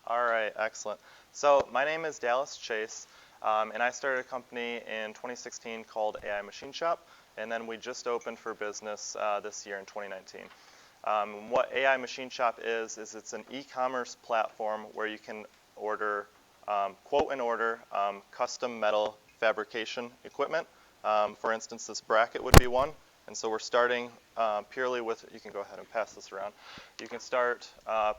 All right, excellent. So my name is Dallas Chase, and I started a company in 2016 called AI Machineshop, and then we just opened for business this year in 2019. What AI Machineshop is it's an e-commerce platform where you can order, quote and order, custom metal fabrication equipment. For instance, this bracket would be one. And so we're starting purely with, you can go ahead and pass this around. You can start,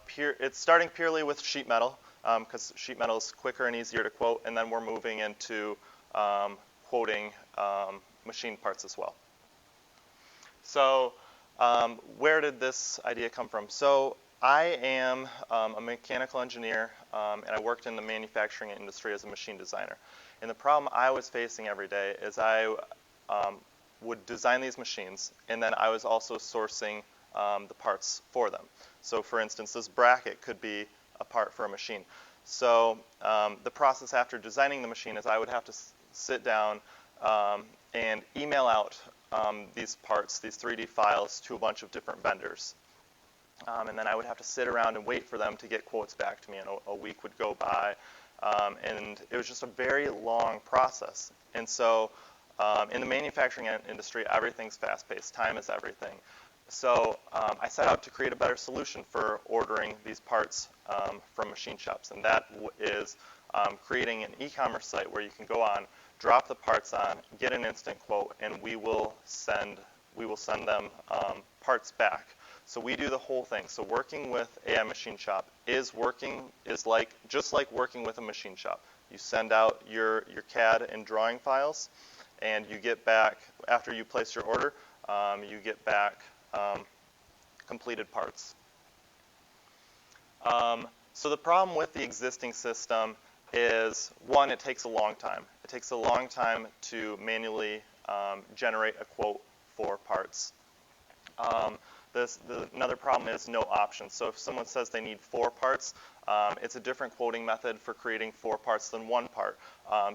it's starting purely with sheet metal, because sheet metal is quicker and easier to quote, and then we're moving into quoting machine parts as well. So where did this idea come from? So I am a mechanical engineer, and I worked in the manufacturing industry as a machine designer. And the problem I was facing every day is I would design these machines, and then I was also sourcing the parts for them. So for instance, this bracket could be a part for a machine. So the process after designing the machine is I would have to sit down and email out these parts, these 3D files, to a bunch of different vendors. And then I would have to sit around and wait for them to get quotes back to me, and a week would go by. And it was just a very long process. And so in the manufacturing industry, everything's fast-paced. Time is everything. So I set out to create a better solution for ordering these parts from machine shops, and that is creating an e-commerce site where you can go on, drop the parts on, get an instant quote, and we will send them parts back. So we do the whole thing. So working with AI Machine Shop is just like working with a machine shop. You send out your CAD and drawing files, and you get back, after you place your order, you get back completed parts. So the problem with the existing system is, one, it takes a long time. It takes a long time to manually generate a quote for parts. Another problem is no options. So if someone says they need 4 parts, it's a different quoting method for creating 4 parts than 1 part.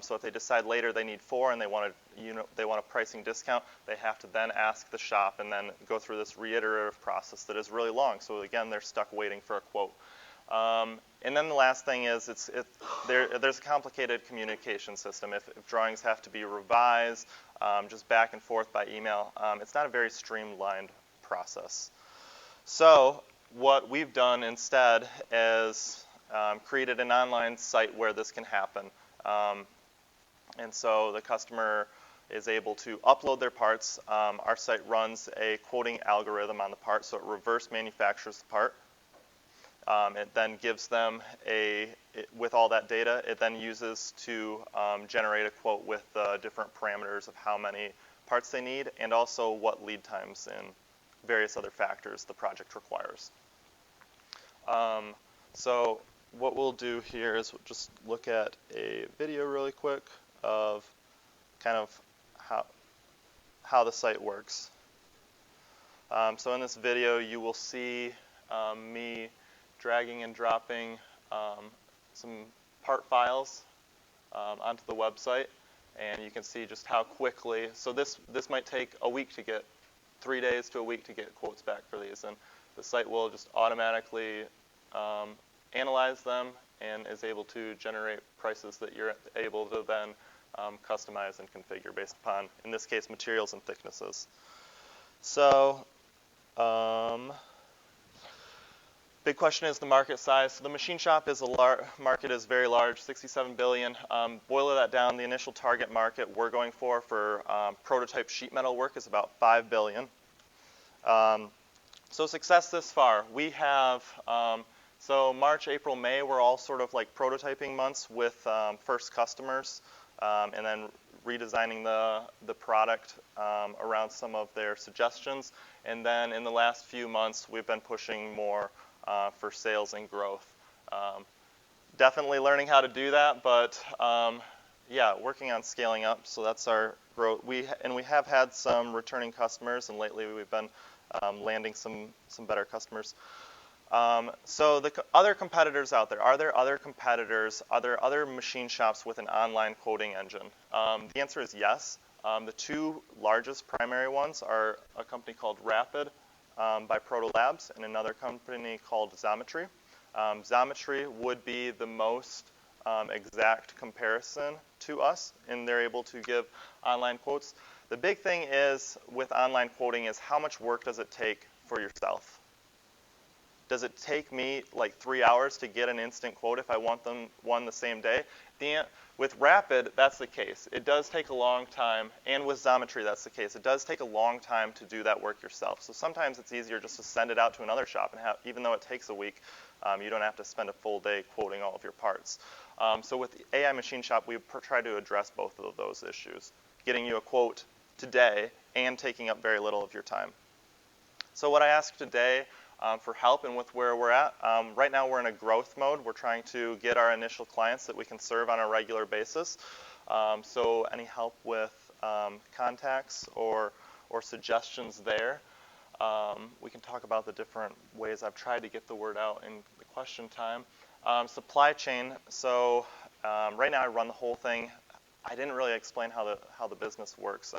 So if they decide later they need 4 and they want a pricing discount, they have to then ask the shop and then go through this reiterative process that is really long. So again, they're stuck waiting for a quote. And then the last thing is there's a complicated communication system. If drawings have to be revised just back and forth by email, it's not a very streamlined process. So what we've done instead is created an online site where this can happen. And so the customer is able to upload their parts. Our site runs a quoting algorithm on the part, so it reverse manufactures the part. It then gives them with all that data, it then uses to generate a quote with different parameters of how many parts they need and also what lead times and various other factors the project requires. So what we'll do here is we'll just look at a video really quick of kind of how the site works. So in this video, you will see me dragging and dropping some part files onto the website, and you can see just how quickly. So this might take a week to get 3 days to a week to get quotes back for these, and the site will just automatically analyze them and is able to generate prices that you're able to then customize and configure based upon, in this case, materials and thicknesses. So big question is the market size. So the machine shop market is very large, 67 billion. Boil that down, the initial target market we're going for prototype sheet metal work is about 5 billion. So success this far. We have, so March, April, May were all sort of like prototyping months with first customers, and then redesigning the product around some of their suggestions. And then in the last few months, we've been pushing more for sales and growth. Definitely learning how to do that, but yeah, working on scaling up. So that's our growth. We have had some returning customers, and lately we've been landing some better customers. So the other competitors out there, are there other competitors? Are there other machine shops with an online quoting engine? The answer is yes. The 2 largest primary ones are a company called Rapid by Proto Labs and another company called Xometry. Xometry would be the most exact comparison to us, and they're able to give online quotes. The big thing is with online quoting is how much work does it take for yourself? Does it take me like 3 hours to get an instant quote if I want them one the same day? With Rapid, that's the case. It does take a long time, and with Xometry, that's the case. It does take a long time to do that work yourself. So sometimes it's easier just to send it out to another shop, and even though it takes a week, you don't have to spend a full day quoting all of your parts. So with the AI Machine Shop, we try to address both of those issues, getting you a quote today and taking up very little of your time. So what I ask today for help and with where we're at, right now we're in a growth mode. We're trying to get our initial clients that we can serve on a regular basis. So any help with contacts or suggestions there. We can talk about the different ways I've tried to get the word out in the question time. Supply chain. So right now I run the whole thing. I didn't really explain how the business works.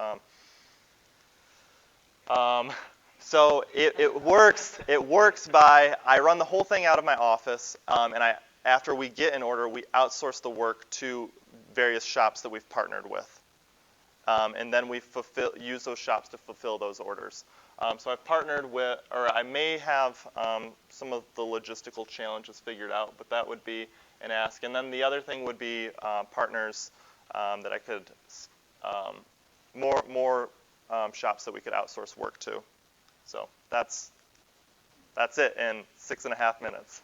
So it works by I run the whole thing out of my office, and after we get an order, we outsource the work to various shops that we've partnered with, and then we use those shops to fulfill those orders. So I've partnered with, or I may have some of the logistical challenges figured out, but that would be an ask. And then the other thing would be partners that I could more shops that we could outsource work to. So that's it in 6.5 minutes.